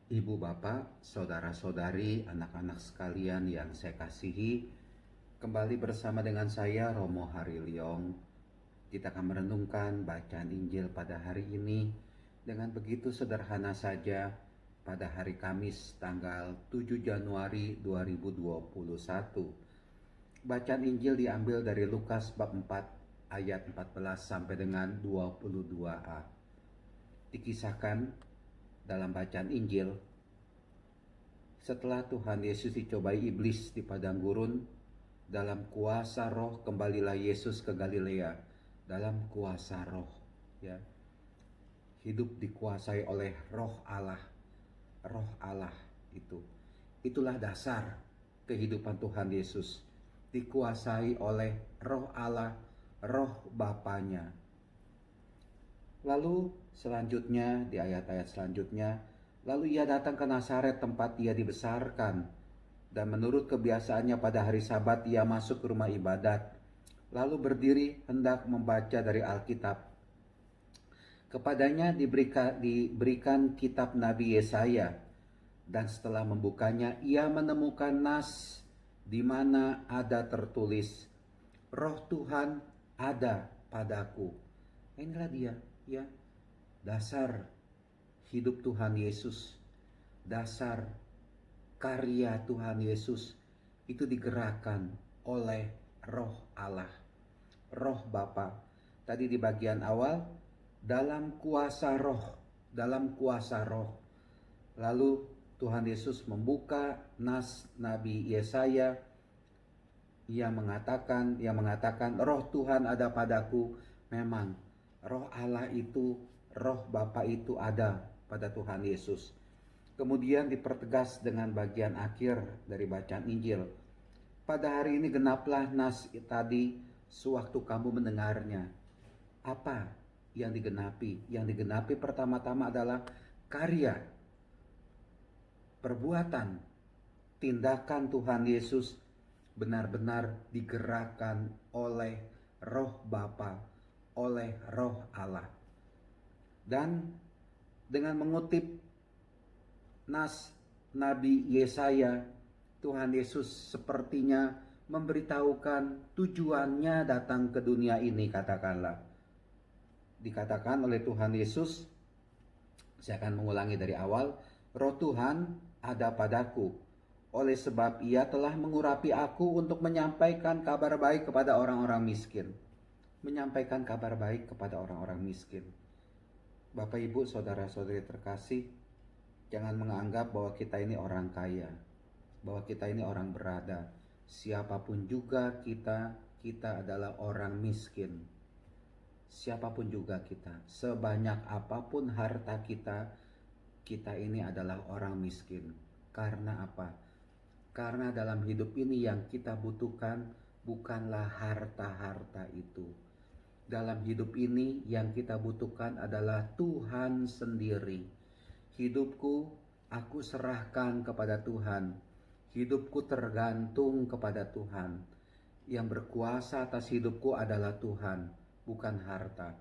Ibu bapak, saudara-saudari, anak-anak sekalian yang saya kasihi, kembali bersama dengan saya Romo Harilyong. Kita akan merenungkan bacaan Injil pada hari ini dengan begitu sederhana saja pada hari Kamis tanggal 7 Januari 2021. Bacaan Injil diambil dari Lukas bab 4 ayat 14 sampai dengan 22a. Dikisahkan dalam bacaan Injil, setelah Tuhan Yesus dicobai iblis di padang gurun, dalam kuasa roh kembalilah Yesus ke Galilea. Dalam kuasa roh, ya. Hidup dikuasai oleh roh Allah. Roh Allah itu. Itulah dasar kehidupan Tuhan Yesus. Dikuasai oleh roh Allah, roh Bapanya. Lalu selanjutnya, di ayat-ayat selanjutnya, lalu ia datang ke Nazaret tempat ia dibesarkan. Dan menurut kebiasaannya pada hari Sabat ia masuk ke rumah ibadat. Lalu berdiri hendak membaca dari Alkitab. Kepadanya diberikan kitab Nabi Yesaya. Dan setelah membukanya ia menemukan nas di mana ada tertulis, Roh Tuhan ada padaku. Inilah dia, ya, dasar hidup Tuhan Yesus, dasar karya Tuhan Yesus itu digerakkan oleh roh Allah, roh Bapa. Tadi di bagian awal, dalam kuasa roh, dalam kuasa roh. Lalu Tuhan Yesus membuka nas Nabi Yesaya. Ia mengatakan roh Tuhan ada padaku. Memang roh Allah itu, roh Bapa itu ada pada Tuhan Yesus. Kemudian dipertegas dengan bagian akhir dari bacaan Injil. Pada hari ini genaplah nas tadi sewaktu kamu mendengarnya. Apa yang digenapi? Yang digenapi pertama-tama adalah karya, perbuatan, tindakan Tuhan Yesus benar-benar digerakkan oleh roh Bapa, oleh roh Allah. Dan dengan mengutip nas Nabi Yesaya, Tuhan Yesus sepertinya memberitahukan tujuannya datang ke dunia ini, katakanlah. Dikatakan oleh Tuhan Yesus, saya akan mengulangi dari awal, Roh Tuhan ada padaku, oleh sebab ia telah mengurapi aku untuk menyampaikan kabar baik kepada orang-orang miskin. Menyampaikan kabar baik kepada orang-orang miskin. Bapak, Ibu, saudara-saudari terkasih, jangan menganggap bahwa kita ini orang kaya, bahwa kita ini orang berada. Siapapun juga kita adalah orang miskin. Siapapun juga kita, sebanyak apapun harta kita, kita ini adalah orang miskin. Karena apa? Karena dalam hidup ini yang kita butuhkan bukanlah harta-harta itu. Dalam hidup ini yang kita butuhkan adalah Tuhan sendiri. Hidupku aku serahkan kepada Tuhan. Hidupku tergantung kepada Tuhan. Yang berkuasa atas hidupku adalah Tuhan, bukan harta.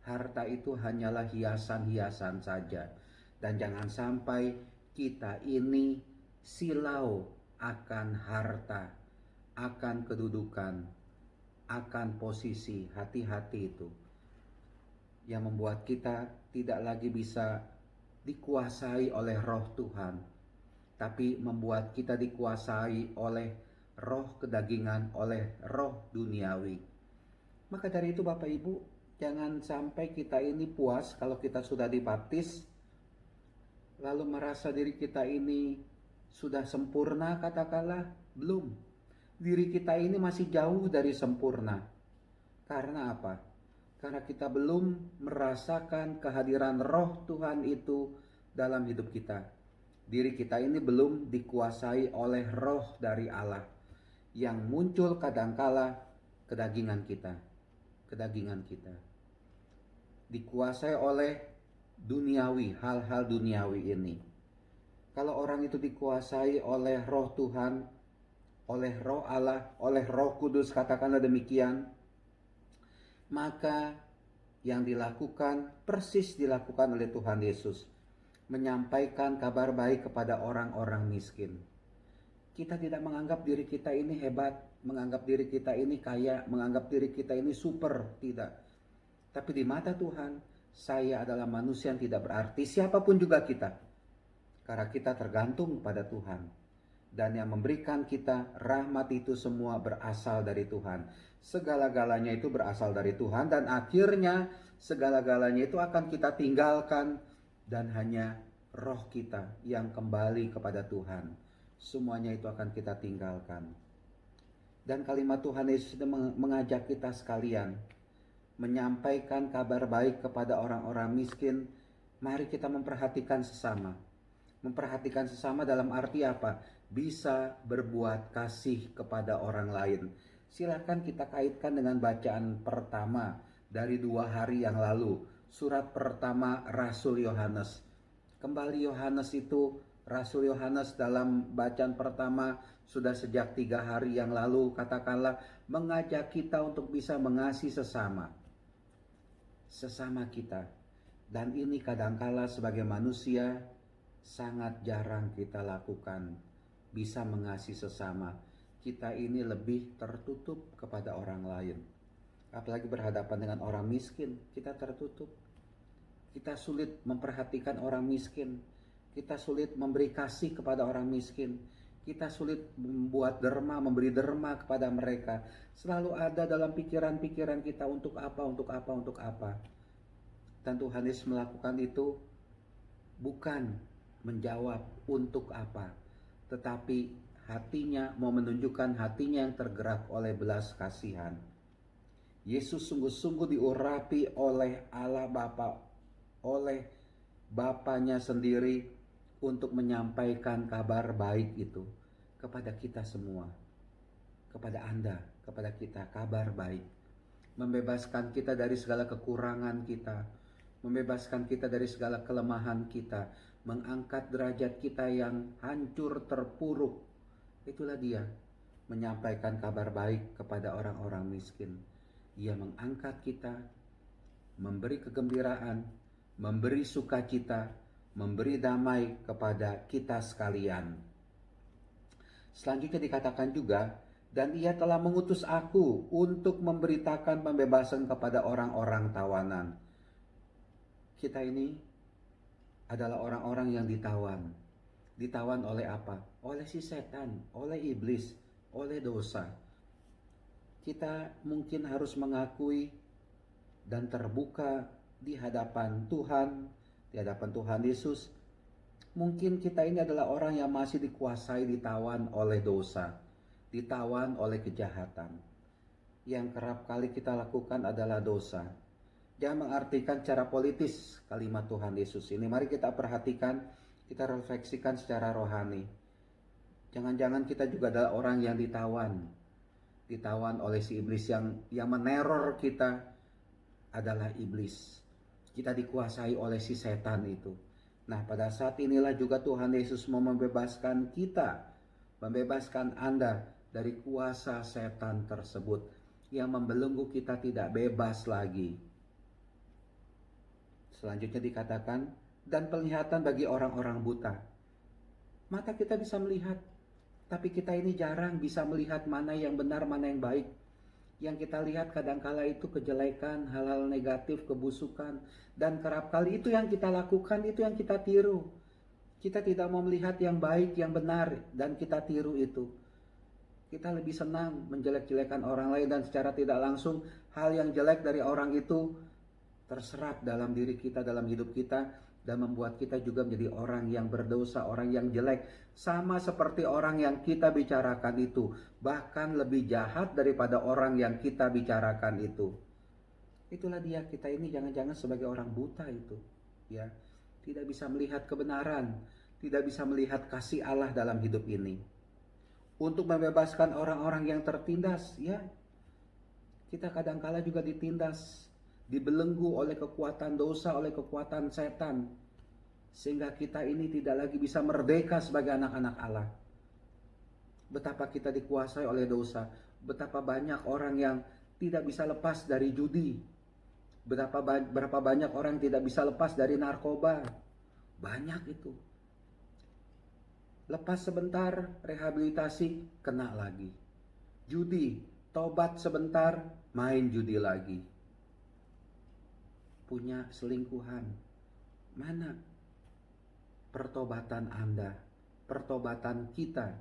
Harta itu hanyalah hiasan-hiasan saja. Dan jangan sampai kita ini silau akan harta, akan kedudukan, akan posisi. Hati-hati itu yang membuat kita tidak lagi bisa dikuasai oleh roh Tuhan, tapi membuat kita dikuasai oleh roh kedagingan, oleh roh duniawi. Maka dari itu Bapak Ibu, jangan sampai kita ini puas kalau kita sudah dibaptis, lalu merasa diri kita ini sudah sempurna, katakanlah. Belum. Diri kita ini masih jauh dari sempurna. Karena apa? Karena kita belum merasakan kehadiran roh Tuhan itu dalam hidup kita. Diri kita ini belum dikuasai oleh roh dari Allah yang muncul kadangkala kedagingan kita. Kedagingan kita dikuasai oleh duniawi, hal-hal duniawi ini. Kalau orang itu dikuasai oleh roh Tuhan, oleh roh Allah, oleh roh kudus, katakanlah demikian, maka yang dilakukan persis dilakukan oleh Tuhan Yesus. menyampaikan kabar baik kepada orang-orang miskin. Kita tidak menganggap diri kita ini hebat, menganggap diri kita ini kaya, menganggap diri kita ini super, tidak. Tapi di mata Tuhan, saya adalah manusia yang tidak berarti, siapapun juga kita. Karena kita tergantung pada Tuhan. Dan yang memberikan kita rahmat itu semua berasal dari Tuhan. Segala-galanya itu berasal dari Tuhan, dan akhirnya segala-galanya itu akan kita tinggalkan, dan hanya roh kita yang kembali kepada Tuhan. Semuanya itu akan kita tinggalkan. Dan kalimat Tuhan Yesus itu mengajak kita sekalian menyampaikan kabar baik kepada orang-orang miskin. Mari kita memperhatikan sesama. Memperhatikan sesama dalam arti apa? Bisa berbuat kasih kepada orang lain. Silakan kita kaitkan dengan bacaan pertama dari 2 hari yang lalu. Surat pertama Rasul Yohanes. Kembali Yohanes itu, Rasul Yohanes dalam bacaan pertama sudah sejak 3 hari yang lalu, katakanlah, mengajak kita untuk bisa mengasihi sesama kita. Dan ini kadangkala sebagai manusia sangat jarang kita lakukan, bisa mengasihi sesama. Kita ini lebih tertutup kepada orang lain. Apalagi berhadapan dengan orang miskin, kita tertutup. Kita sulit memperhatikan orang miskin. Kita sulit memberi kasih kepada orang miskin. Kita sulit membuat derma, memberi derma kepada mereka. Selalu ada dalam pikiran-pikiran kita untuk apa, untuk apa, untuk apa. Dan Tuhan Yesus melakukan itu bukan menjawab untuk apa, tetapi hatinya mau menunjukkan hatinya yang tergerak oleh belas kasihan. Yesus sungguh-sungguh diurapi oleh Allah Bapa, oleh Bapanya sendiri, untuk menyampaikan kabar baik itu kepada kita semua, kepada Anda, kepada kita, kabar baik. Membebaskan kita dari segala kekurangan kita, membebaskan kita dari segala kelemahan kita, mengangkat derajat kita yang hancur terpuruk. Itulah dia, menyampaikan kabar baik kepada orang-orang miskin. Ia mengangkat kita, memberi kegembiraan, memberi sukacita, memberi damai kepada kita sekalian. Selanjutnya dikatakan juga, dan ia telah mengutus aku untuk memberitakan pembebasan kepada orang-orang tawanan. Kita ini adalah orang-orang yang ditawan. Ditawan oleh apa? Oleh si setan, oleh iblis, oleh dosa. Kita mungkin harus mengakui dan terbuka di hadapan Tuhan, di hadapan Tuhan Yesus. Mungkin kita ini adalah orang yang masih dikuasai, ditawan oleh dosa, ditawan oleh kejahatan. Yang kerap kali kita lakukan adalah dosa. Jangan mengartikan secara politis kalimat Tuhan Yesus ini. Mari kita perhatikan, kita refleksikan secara rohani. Jangan-jangan kita juga adalah orang yang ditawan oleh si iblis. Yang meneror kita adalah iblis. Kita dikuasai oleh si setan itu. Nah, pada saat inilah juga Tuhan Yesus mau membebaskan kita, membebaskan Anda dari kuasa setan tersebut yang membelenggu kita tidak bebas lagi. Selanjutnya dikatakan, dan penglihatan bagi orang-orang buta. Mata kita bisa melihat, tapi kita ini jarang bisa melihat mana yang benar, mana yang baik. Yang kita lihat kadangkala itu kejelekan, hal-hal negatif, kebusukan. Dan kerap kali itu yang kita lakukan, itu yang kita tiru. Kita tidak mau melihat yang baik, yang benar, dan kita tiru itu. Kita lebih senang menjelek-jelekan orang lain, dan secara tidak langsung hal yang jelek dari orang itu terserap dalam diri kita, dalam hidup kita, dan membuat kita juga menjadi orang yang berdosa, orang yang jelek. Sama seperti orang yang kita bicarakan itu, bahkan lebih jahat daripada orang yang kita bicarakan itu. Itulah dia, kita ini jangan-jangan sebagai orang buta itu, ya, tidak bisa melihat kebenaran, tidak bisa melihat kasih Allah dalam hidup ini. Untuk membebaskan orang-orang yang tertindas, ya, kita kadangkala juga ditindas, dibelenggu oleh kekuatan dosa, oleh kekuatan setan, sehingga kita ini tidak lagi bisa merdeka sebagai anak-anak Allah. Betapa kita dikuasai oleh dosa, betapa banyak orang yang tidak bisa lepas dari judi, berapa banyak orang yang tidak bisa lepas dari narkoba, Banyak itu. Lepas sebentar, rehabilitasi, kena lagi. Judi, tobat sebentar, main judi lagi. Punya selingkuhan. Mana pertobatan Anda? Pertobatan kita?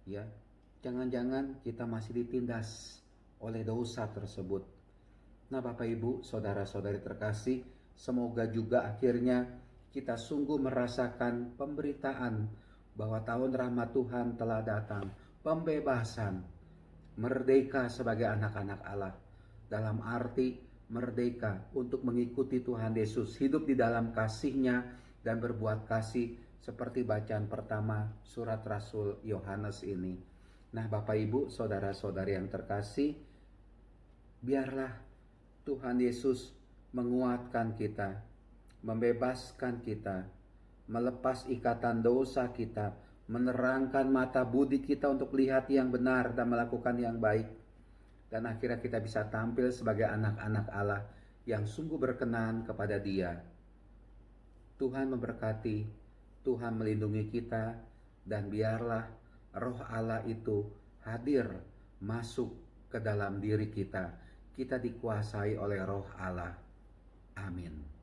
Ya, jangan-jangan kita masih ditindas oleh dosa tersebut. Nah, Bapak Ibu, saudara-saudari terkasih, semoga juga akhirnya kita sungguh merasakan pemberitaan bahwa tahun rahmat Tuhan telah datang, pembebasan, merdeka sebagai anak-anak Allah. Dalam arti merdeka untuk mengikuti Tuhan Yesus, hidup di dalam kasih-Nya dan berbuat kasih seperti bacaan pertama surat Rasul Yohanes ini. Nah, Bapak Ibu, saudara-saudari yang terkasih, biarlah Tuhan Yesus menguatkan kita, membebaskan kita, melepas ikatan dosa kita, menerangkan mata budi kita untuk lihat yang benar dan melakukan yang baik. Dan akhirnya kita bisa tampil sebagai anak-anak Allah yang sungguh berkenan kepada Dia. Tuhan memberkati, Tuhan melindungi kita, dan biarlah Roh Allah itu hadir masuk ke dalam diri kita. Kita dikuasai oleh Roh Allah. Amin.